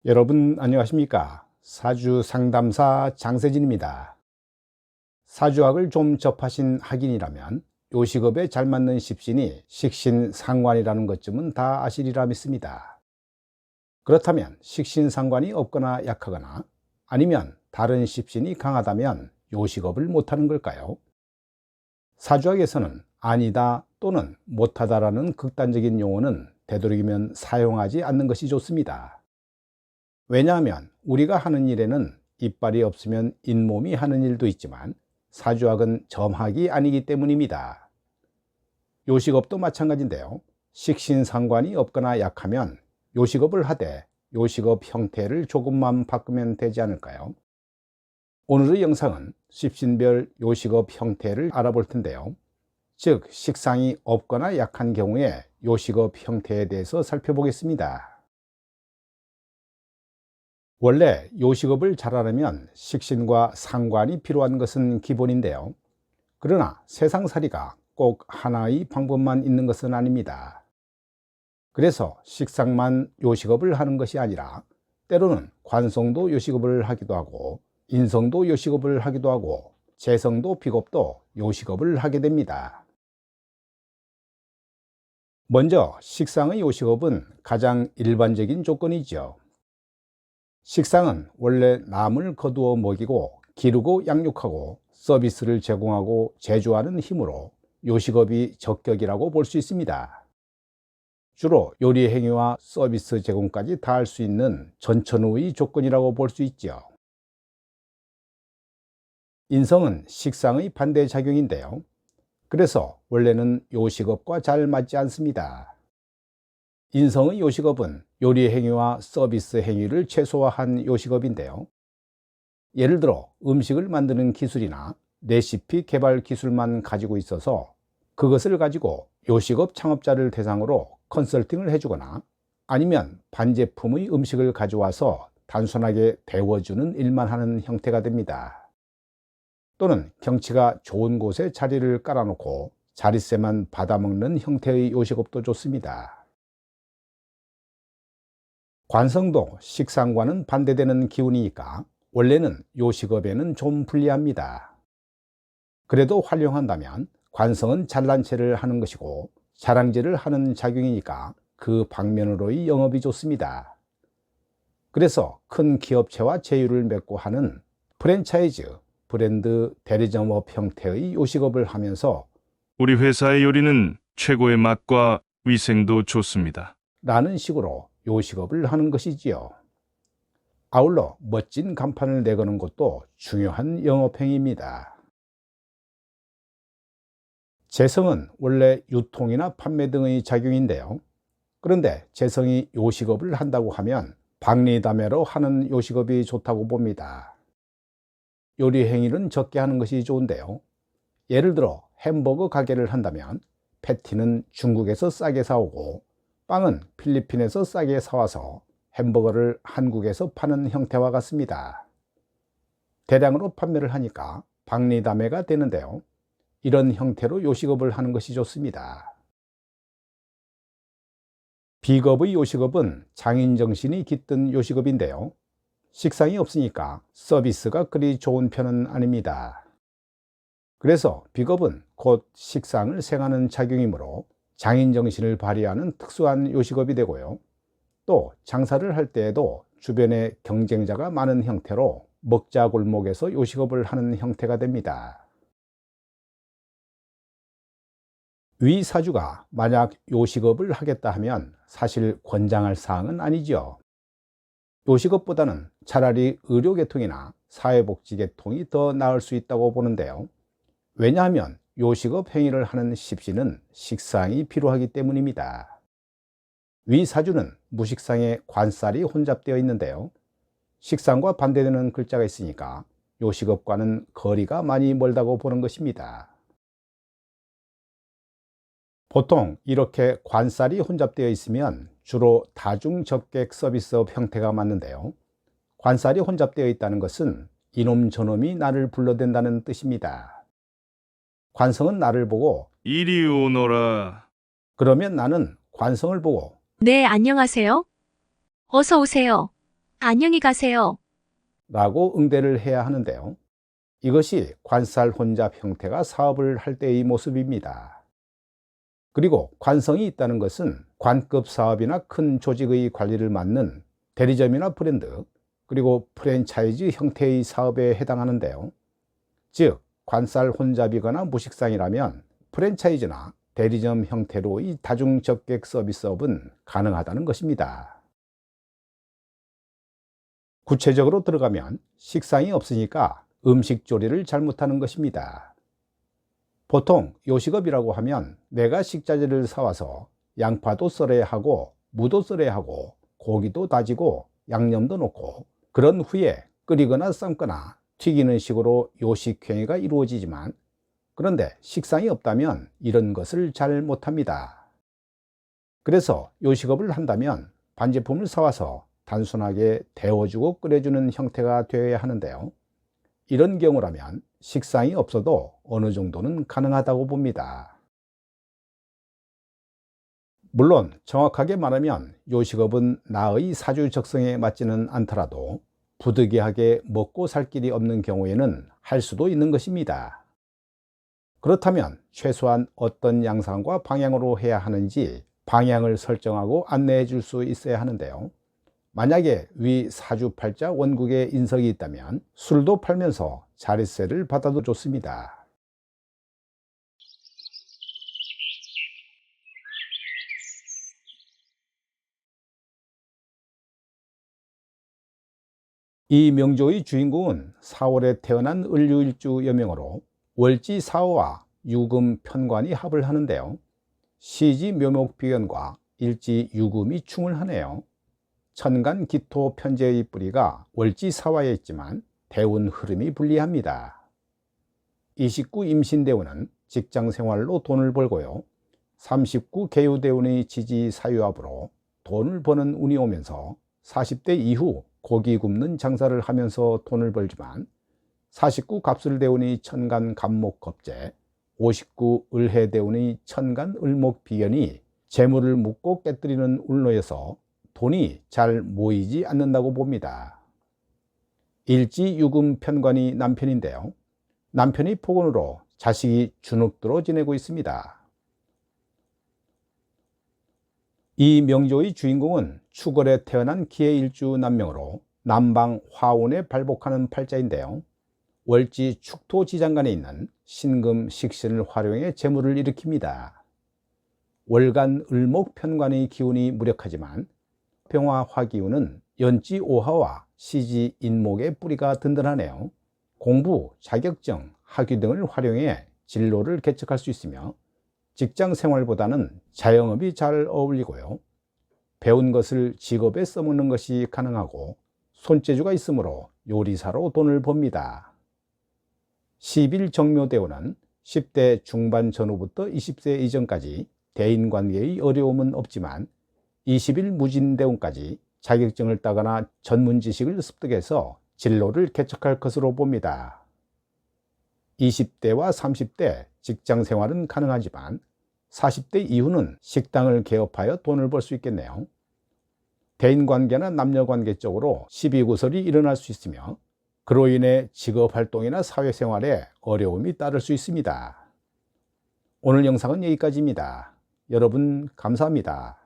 여러분 안녕하십니까? 사주 상담사 장세진입니다. 사주학을 좀 접하신 학인이라면 요식업에 잘 맞는 십신이 식신상관이라는 것쯤은 다 아시리라 믿습니다. 그렇다면 식신상관이 없거나 약하거나 아니면 다른 십신이 강하다면 요식업을 못하는 걸까요? 사주학에서는 아니다 또는 못하다라는 극단적인 용어는 되도록이면 사용하지 않는 것이 좋습니다. 왜냐하면 우리가 하는 일에는 이빨이 없으면 잇몸이 하는 일도 있지만 사주학은 점학이 아니기 때문입니다. 요식업도 마찬가지인데요. 식신상관이 없거나 약하면 요식업을 하되 요식업 형태를 조금만 바꾸면 되지 않을까요? 오늘의 영상은 십신별 요식업 형태를 알아볼 텐데요. 즉 식상이 없거나 약한 경우에 요식업 형태에 대해서 살펴보겠습니다. 원래 요식업을 잘하려면 식신과 상관이 필요한 것은 기본인데요. 그러나 세상살이가 꼭 하나의 방법만 있는 것은 아닙니다. 그래서 식상만 요식업을 하는 것이 아니라 때로는 관성도 요식업을 하기도 하고 인성도 요식업을 하기도 하고 재성도 비겁도 요식업을 하게 됩니다. 먼저 식상의 요식업은 가장 일반적인 조건이죠. 식상은 원래 남을 거두어 먹이고 기르고 양육하고 서비스를 제공하고 제조하는 힘으로 요식업이 적격이라고 볼 수 있습니다. 주로 요리 행위와 서비스 제공까지 다 할 수 있는 전천후의 조건이라고 볼 수 있죠. 인성은 식상의 반대작용인데요. 그래서 원래는 요식업과 잘 맞지 않습니다. 인성의 요식업은 요리 행위와 서비스 행위를 최소화한 요식업인데요. 예를 들어 음식을 만드는 기술이나 레시피 개발 기술만 가지고 있어서 그것을 가지고 요식업 창업자를 대상으로 컨설팅을 해주거나 아니면 반제품의 음식을 가져와서 단순하게 데워주는 일만 하는 형태가 됩니다. 또는 경치가 좋은 곳에 자리를 깔아놓고 자릿세만 받아먹는 형태의 요식업도 좋습니다. 관성도 식상과는 반대되는 기운이니까 원래는 요식업에는 좀 불리합니다. 그래도 활용한다면 관성은 잘난 체를 하는 것이고 자랑질을 하는 작용이니까 그 방면으로의 영업이 좋습니다. 그래서 큰 기업체와 제휴를 맺고 하는 프랜차이즈, 브랜드 대리점업 형태의 요식업을 하면서 우리 회사의 요리는 최고의 맛과 위생도 좋습니다. 라는 식으로 요식업을 하는 것이지요. 아울러 멋진 간판을 내거는 것도 중요한 영업행위입니다. 재성은 원래 유통이나 판매 등의 작용인데요. 그런데 재성이 요식업을 한다고 하면 박리다매로 하는 요식업이 좋다고 봅니다. 요리 행위는 적게 하는 것이 좋은데요. 예를 들어 햄버거 가게를 한다면 패티는 중국에서 싸게 사오고 빵은 필리핀에서 싸게 사와서 햄버거를 한국에서 파는 형태와 같습니다. 대량으로 판매를 하니까 박리다매가 되는데요. 이런 형태로 요식업을 하는 것이 좋습니다. 비겁의 요식업은 장인정신이 깃든 요식업인데요. 식상이 없으니까 서비스가 그리 좋은 편은 아닙니다. 그래서 비겁은 곧 식상을 생하는 작용이므로 장인정신을 발휘하는 특수한 요식업이 되고요. 또 장사를 할 때에도 주변에 경쟁자가 많은 형태로 먹자 골목에서 요식업을 하는 형태가 됩니다. 위 사주가 만약 요식업을 하겠다 하면 사실 권장할 사항은 아니죠. 요식업보다는 차라리 의료계통이나 사회복지계통이 더 나을 수 있다고 보는데요. 왜냐하면 요식업 행위를 하는 십신은 식상이 필요하기 때문입니다. 위 사주는 무식상에 관살이 혼잡되어 있는데요. 식상과 반대되는 글자가 있으니까 요식업과는 거리가 많이 멀다고 보는 것입니다. 보통 이렇게 관살이 혼잡되어 있으면 주로 다중접객 서비스업 형태가 맞는데요. 관살이 혼잡되어 있다는 것은 이놈 저놈이 나를 불러댄다는 뜻입니다. 관성은 나를 보고 이리 오너라. 그러면 나는 관성을 보고 네, 안녕하세요. 어서 오세요. 안녕히 가세요. 라고 응대를 해야 하는데요. 이것이 관살 혼잡 형태가 사업을 할 때의 모습입니다. 그리고 관성이 있다는 것은 관급 사업이나 큰 조직의 관리를 맡는 대리점이나 브랜드, 그리고 프랜차이즈 형태의 사업에 해당하는데요. 즉, 관살 혼잡이거나 무식상이라면 프랜차이즈나 대리점 형태로의 다중접객 서비스업은 가능하다는 것입니다. 구체적으로 들어가면 식상이 없으니까 음식 조리를 잘못하는 것입니다. 보통 요식업이라고 하면 내가 식자재를 사와서 양파도 썰어야 하고 무도 썰어야 하고 고기도 다지고 양념도 넣고 그런 후에 끓이거나 삶거나 튀기는 식으로 요식행위가 이루어지지만, 그런데 식상이 없다면 이런 것을 잘 못합니다. 그래서 요식업을 한다면 반제품을 사와서 단순하게 데워주고 끓여주는 형태가 되어야 하는데요. 이런 경우라면 식상이 없어도 어느 정도는 가능하다고 봅니다. 물론 정확하게 말하면 요식업은 나의 사주 적성에 맞지는 않더라도 부득이하게 먹고 살 길이 없는 경우에는 할 수도 있는 것입니다. 그렇다면 최소한 어떤 양상과 방향으로 해야 하는지 방향을 설정하고 안내해 줄 수 있어야 하는데요. 만약에 위 사주팔자 원국에 인석이 있다면 술도 팔면서 자릿세를 받아도 좋습니다. 이 명조의 주인공은 4월에 태어난 을유일주 여명으로 월지 사오와 유금 편관이 합을 하는데요. 시지 묘목비견과 일지 유금이 충을 하네요. 천간 기토 편제의 뿌리가 월지 사화에 있지만 대운 흐름이 불리합니다. 29 임신대운은 직장생활로 돈을 벌고요. 39 개유대운의 지지 사유합으로 돈을 버는 운이 오면서 40대 이후 고기 굽는 장사를 하면서 돈을 벌지만, 49 갑술대운의 천간 갑목겁재, 59 을해대운의 천간 을목비견이 재물을 묻고 깨뜨리는 운로여서 돈이 잘 모이지 않는다고 봅니다. 일지 유금 편관이 남편인데요. 남편이 폭언으로 자식이 주눅들어 지내고 있습니다. 이 명조의 주인공은 추걸에 태어난 기해일주 남명으로 남방 화운에 발복하는 팔자인데요. 월지 축토지장간에 있는 신금 식신을 활용해 재물을 일으킵니다. 월간 을목 편관의 기운이 무력하지만 병화 화기운은 연지 오화와 시지 인목의 뿌리가 든든하네요. 공부, 자격증, 학위 등을 활용해 진로를 개척할 수 있으며 직장 생활보다는 자영업이 잘 어울리고요. 배운 것을 직업에 써먹는 것이 가능하고 손재주가 있으므로 요리사로 돈을 법니다. 10일 정묘대운은 10대 중반 전후부터 20세 이전까지 대인관계의 어려움은 없지만 20일 무진대운까지 자격증을 따거나 전문 지식을 습득해서 진로를 개척할 것으로 봅니다. 20대와 30대 직장 생활은 가능하지만 40대 이후는 식당을 개업하여 돈을 벌 수 있겠네요. 대인관계나 남녀관계 쪽으로 시비구설이 일어날 수 있으며 그로 인해 직업활동이나 사회생활에 어려움이 따를 수 있습니다. 오늘 영상은 여기까지입니다. 여러분 감사합니다.